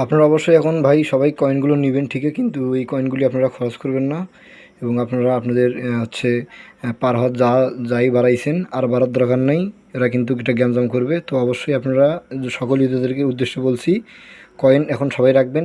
আপনারা অবশ্যই এখন ভাই সবাই কয়েনগুলো নেবেন ঠিকই, কিন্তু এই কয়েনগুলি আপনারা খরচ করবেন না, এবং আপনারা আপনাদের হচ্ছে পার হাত যাই বাড়াইছেন আর বাড়ার দরকার নাই। এরা কিন্তু এটা গ্যাঞ্জাম করবে। তো অবশ্যই আপনারা সকল ইউজারদেরকে উদ্দেশ্যে বলছি, কয়েন এখন সবাই রাখবেন।